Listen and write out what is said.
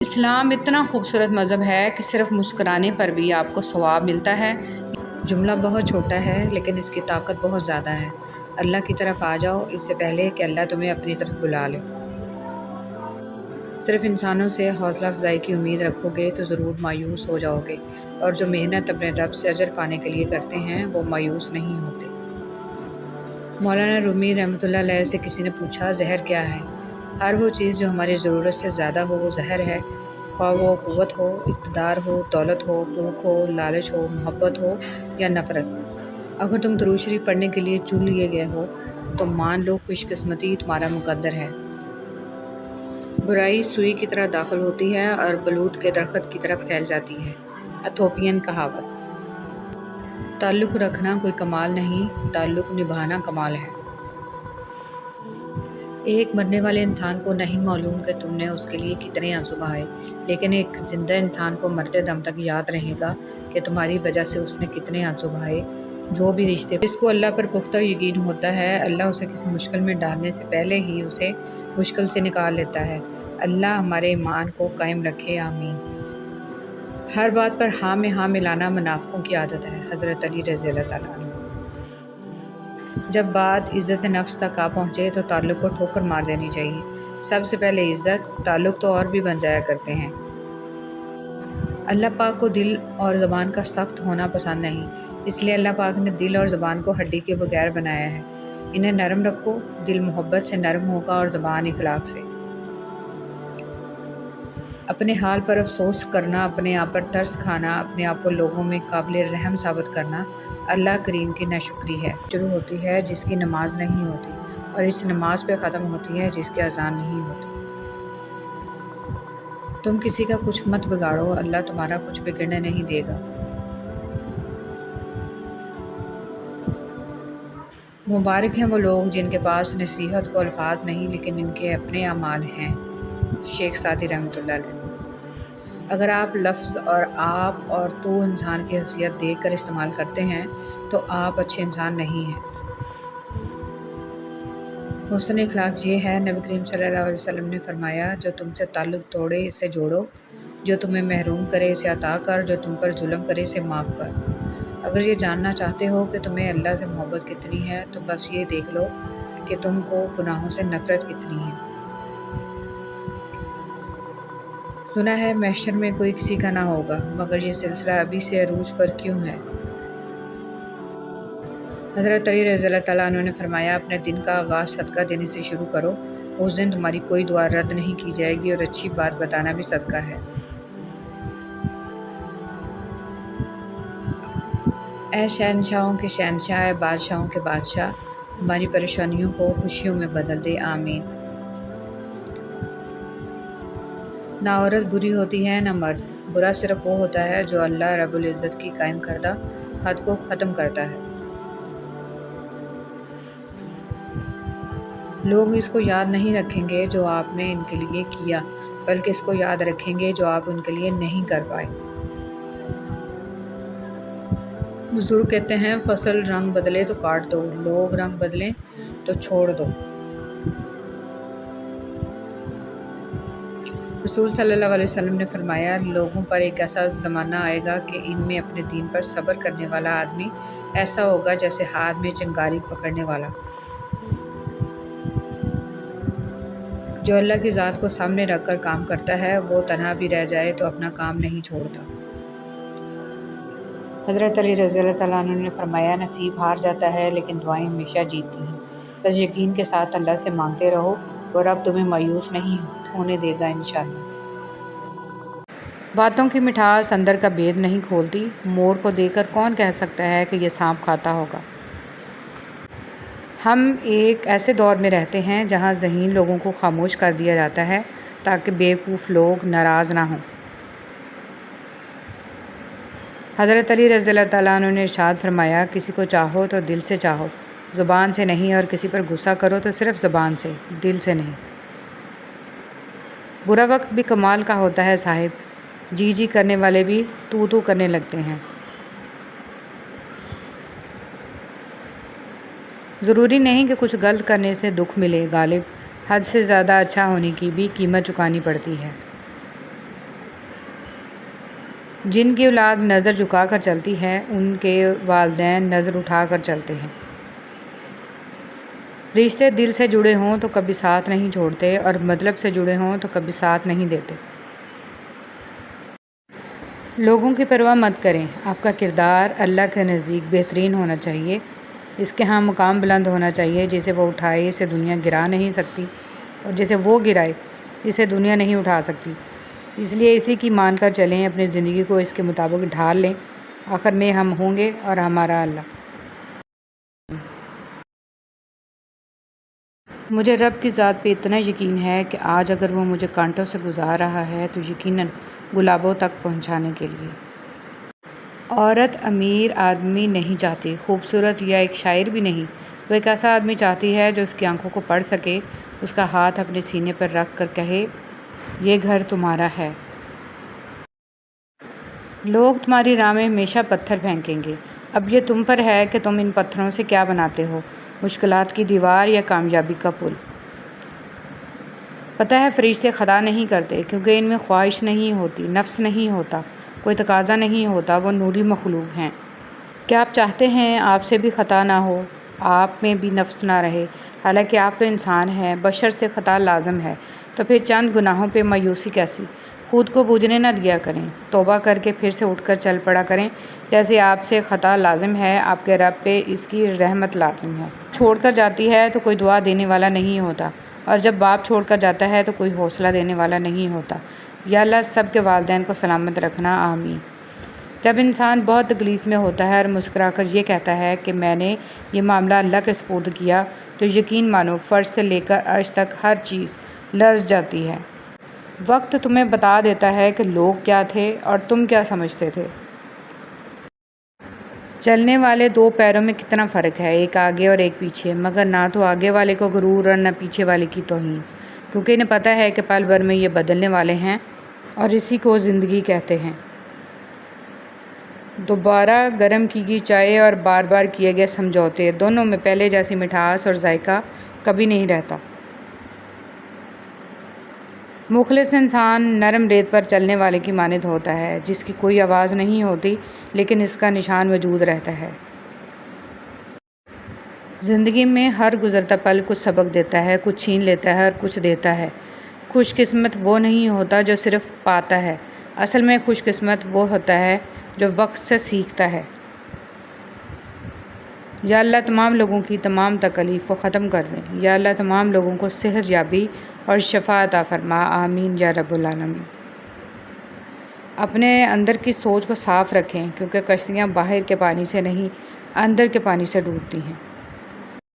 اسلام اتنا خوبصورت مذہب ہے کہ صرف مسکرانے پر بھی آپ کو ثواب ملتا ہے۔ جملہ بہت چھوٹا ہے لیکن اس کی طاقت بہت زیادہ ہے۔ اللہ کی طرف آ جاؤ اس سے پہلے کہ اللہ تمہیں اپنی طرف بلا لے۔ صرف انسانوں سے حوصلہ افزائی کی امید رکھو گے تو ضرور مایوس ہو جاؤ گے، اور جو محنت اپنے رب سے اجر پانے کے لیے کرتے ہیں وہ مایوس نہیں ہوتے۔ مولانا رومی رحمۃ اللہ علیہ سے کسی نے پوچھا زہر کیا ہے؟ ہر وہ چیز جو ہماری ضرورت سے زیادہ ہو وہ زہر ہے، خواہ وہ قوت ہو، اقتدار ہو، دولت ہو، بھوک ہو، لالچ ہو، محبت ہو یا نفرت۔ اگر تم درود شریف پڑھنے کے لیے چن لیے گئے ہو تو مان لو خوش قسمتی تمہارا مقدر ہے۔ برائی سوئی کی طرح داخل ہوتی ہے اور بلوط کے درخت کی طرف پھیل جاتی ہے۔ ایتھوپین کہاوت۔ تعلق رکھنا کوئی کمال نہیں، تعلق نبھانا کمال ہے۔ ایک مرنے والے انسان کو نہیں معلوم کہ تم نے اس کے لیے کتنے آنسو بہائے، لیکن ایک زندہ انسان کو مرتے دم تک یاد رہے گا کہ تمہاری وجہ سے اس نے کتنے آنسو بہائے۔ جو بھی رشتے جس کو اللہ پر پختہ یقین ہوتا ہے، اللہ اسے کسی مشکل میں ڈالنے سے پہلے ہی اسے مشکل سے نکال لیتا ہے۔ اللہ ہمارے ایمان کو قائم رکھے، آمین۔ ہر بات پر ہاں میں ہاں ملانا منافقوں کی عادت ہے۔ حضرت علی رضی اللہ تعالیٰ عنہ۔ جب بات عزت نفس تک آ پہنچے تو تعلق کو ٹھوکر مار دینی چاہیے۔ سب سے پہلے عزت، تعلق تو اور بھی بن جایا کرتے ہیں۔ اللہ پاک کو دل اور زبان کا سخت ہونا پسند نہیں، اس لیے اللہ پاک نے دل اور زبان کو ہڈی کے بغیر بنایا ہے۔ انہیں نرم رکھو، دل محبت سے نرم ہوگا اور زبان اخلاق سے۔ اپنے حال پر افسوس کرنا، اپنے آپ پر ترس کھانا، اپنے آپ کو لوگوں میں قابل رحم ثابت کرنا اللہ کریم کی ناشکری ہے۔ شروع ہوتی ہے جس کی نماز نہیں ہوتی، اور اس نماز پہ ختم ہوتی ہے جس کی اذان نہیں ہوتی۔ تم کسی کا کچھ مت بگاڑو، اللہ تمہارا کچھ بگڑنے نہیں دے گا۔ مبارک ہیں وہ لوگ جن کے پاس نصیحت کو الفاظ نہیں لیکن ان کے اپنے اعمال ہیں۔ شیخ سعدی رحمۃ اللہ علیہ۔ اگر آپ لفظ اور آپ اور تو انسان کی حیثیت دیکھ کر استعمال کرتے ہیں تو آپ اچھے انسان نہیں ہیں۔ حسن اخلاق یہ ہے، نبی کریم صلی اللہ علیہ وسلم نے فرمایا، جو تم سے تعلق توڑے اسے جوڑو، جو تمہیں محروم کرے اسے عطا کر، جو تم پر ظلم کرے اسے معاف کر۔ اگر یہ جاننا چاہتے ہو کہ تمہیں اللہ سے محبت کتنی ہے تو بس یہ دیکھ لو کہ تم کو گناہوں سے نفرت کتنی ہے۔ سنا ہے محشر میں کوئی کسی کا نہ ہوگا، مگر یہ سلسلہ ابھی سے عروج پر کیوں ہے؟ حضرت علی رضی اللہ تعالیٰ عنہ نے فرمایا، اپنے دن کا آغاز صدقہ دینے سے شروع کرو، اس دن تمہاری کوئی دعا رد نہیں کی جائے گی، اور اچھی بات بتانا بھی صدقہ ہے۔ اے شہنشاہوں کے شہنشاہ، اے بادشاہوں کے بادشاہ، ہماری پریشانیوں کو خوشیوں میں بدل دے، آمین۔ نہ عورت بری ہوتی ہے نہ مرد، برا صرف وہ ہوتا ہے جو اللہ رب العزت کی قائم کردہ حد کو ختم کرتا ہے۔ لوگ اس کو یاد نہیں رکھیں گے جو آپ نے ان کے لیے کیا، بلکہ اس کو یاد رکھیں گے جو آپ ان کے لیے نہیں کر پائے۔ بزرگ کہتے ہیں، فصل رنگ بدلے تو کاٹ دو، لوگ رنگ بدلیں تو چھوڑ دو۔ رسول صلی اللہ علیہ وسلم نے فرمایا، لوگوں پر ایک ایسا زمانہ آئے گا کہ ان میں اپنے دین پر صبر کرنے والا آدمی ایسا ہوگا جیسے ہاتھ میں چنگاری پکڑنے والا۔ جو اللہ کی ذات کو سامنے رکھ کر کام کرتا ہے وہ تنہا بھی رہ جائے تو اپنا کام نہیں چھوڑتا۔ حضرت علی رضی اللہ تعالیٰ عنہ نے فرمایا، نصیب ہار جاتا ہے لیکن دعائیں ہمیشہ جیتتی ہیں۔ بس یقین کے ساتھ اللہ سے مانگتے رہو، اور اب تمہیں مایوس نہیں ہونے دے گا انشاءاللہ۔ باتوں کی مٹھاس اندر کا بید نہیں کھولتی، مور کو دیکھ کر کون کہہ سکتا ہے کہ یہ سانپ کھاتا ہوگا۔ ہم ایک ایسے دور میں رہتے ہیں جہاں ذہین لوگوں کو خاموش کر دیا جاتا ہے تاکہ بیوقوف لوگ ناراض نہ ہوں۔ حضرت علی رضی اللہ تعالیٰ عنہ نے ارشاد فرمایا، کسی کو چاہو تو دل سے چاہو، زبان سے نہیں، اور کسی پر غصہ کرو تو صرف زبان سے، دل سے نہیں۔ برا وقت بھی کمال کا ہوتا ہے صاحب، جی جی کرنے والے بھی تو تو کرنے لگتے ہیں۔ ضروری نہیں کہ کچھ غلط کرنے سے دکھ ملے، غالب حد سے زیادہ اچھا ہونے کی بھی قیمت چکانی پڑتی ہے۔ جن کی اولاد نظر جھکا کر چلتی ہے ان کے والدین نظر اٹھا کر چلتے ہیں۔ رشتے دل سے جڑے ہوں تو کبھی ساتھ نہیں چھوڑتے اور مطلب سے جڑے ہوں تو کبھی ساتھ نہیں دیتے۔ لوگوں کی پرواہ مت کریں، آپ کا کردار اللہ کے نزدیک بہترین ہونا چاہیے، اس کے ہاں مقام بلند ہونا چاہیے۔ جسے وہ اٹھائے اسے دنیا گرا نہیں سکتی، اور جسے وہ گرائے اسے دنیا نہیں اٹھا سکتی۔ اس لیے اسی کی مان کر چلیں، اپنی زندگی کو اس کے مطابق ڈھال لیں۔ آخر میں ہم ہوں گے اور ہمارا اللہ۔ مجھے رب کی ذات پہ اتنا یقین ہے کہ آج اگر وہ مجھے کانٹوں سے گزار رہا ہے تو یقیناً گلابوں تک پہنچانے کے لیے۔ عورت امیر آدمی نہیں چاہتی، خوبصورت یا ایک شاعر بھی نہیں، وہ ایک ایسا آدمی چاہتی ہے جو اس کی آنکھوں کو پڑھ سکے، اس کا ہاتھ اپنے سینے پر رکھ کر کہے یہ گھر تمہارا ہے۔ لوگ تمہاری راہ میں ہمیشہ پتھر پھینکیں گے، اب یہ تم پر ہے کہ تم ان پتھروں سے کیا بناتے ہو، مشکلات کی دیوار یا کامیابی کا پل۔ پتہ ہے فرشتے خطا نہیں کرتے کیونکہ ان میں خواہش نہیں ہوتی، نفس نہیں ہوتا، کوئی تقاضا نہیں ہوتا، وہ نوری مخلوق ہیں۔ کیا آپ چاہتے ہیں آپ سے بھی خطا نہ ہو، آپ میں بھی نفس نہ رہے؟ حالانکہ آپ تو انسان ہیں، بشر سے خطا لازم ہے، تو پھر چند گناہوں پہ مایوسی کیسی؟ خود کو بوجھنے نہ دیا کریں، توبہ کر کے پھر سے اٹھ کر چل پڑا کریں۔ جیسے آپ سے خطا لازم ہے، آپ کے رب پہ اس کی رحمت لازم ہے۔ چھوڑ کر جاتی ہے تو کوئی دعا دینے والا نہیں ہوتا، اور جب باپ چھوڑ کر جاتا ہے تو کوئی حوصلہ دینے والا نہیں ہوتا۔ یا اللہ سب کے والدین کو سلامت رکھنا، آمین۔ جب انسان بہت تکلیف میں ہوتا ہے اور مسکرا کر یہ کہتا ہے کہ میں نے یہ معاملہ اللہ کے سپرد کیا، تو یقین مانو فرش سے لے کر عرش تک ہر چیز لرز جاتی ہے۔ وقت تمہیں بتا دیتا ہے کہ لوگ کیا تھے اور تم کیا سمجھتے تھے۔ چلنے والے دو پیروں میں کتنا فرق ہے، ایک آگے اور ایک پیچھے، مگر نہ تو آگے والے کو غرور اور نہ پیچھے والے کی توہین، کیونکہ انہیں پتہ ہے کہ پل بھر میں یہ بدلنے والے ہیں اور اسی کو زندگی کہتے ہیں۔ دوبارہ گرم کی گئی چائے اور بار بار کیے گئے سمجھوتے، دونوں میں پہلے جیسی مٹھاس اور ذائقہ کبھی نہیں رہتا۔ مخلص انسان نرم ریت پر چلنے والے کی مانند ہوتا ہے، جس کی کوئی آواز نہیں ہوتی لیکن اس کا نشان موجود رہتا ہے۔ زندگی میں ہر گزرتا پل کچھ سبق دیتا ہے، کچھ چھین لیتا ہے اور کچھ دیتا ہے۔ خوش قسمت وہ نہیں ہوتا جو صرف پاتا ہے، اصل میں خوش قسمت وہ ہوتا ہے جو وقت سے سیکھتا ہے۔ یا اللہ تمام لوگوں کی تمام تکالیف کو ختم کر دیں، یا اللہ تمام لوگوں کو صحت یابی اور شفا عطا فرما، آمین یا رب العالمین۔ اپنے اندر کی سوچ کو صاف رکھیں، کیونکہ کشتیاں باہر کے پانی سے نہیں اندر کے پانی سے ڈوبتی ہیں۔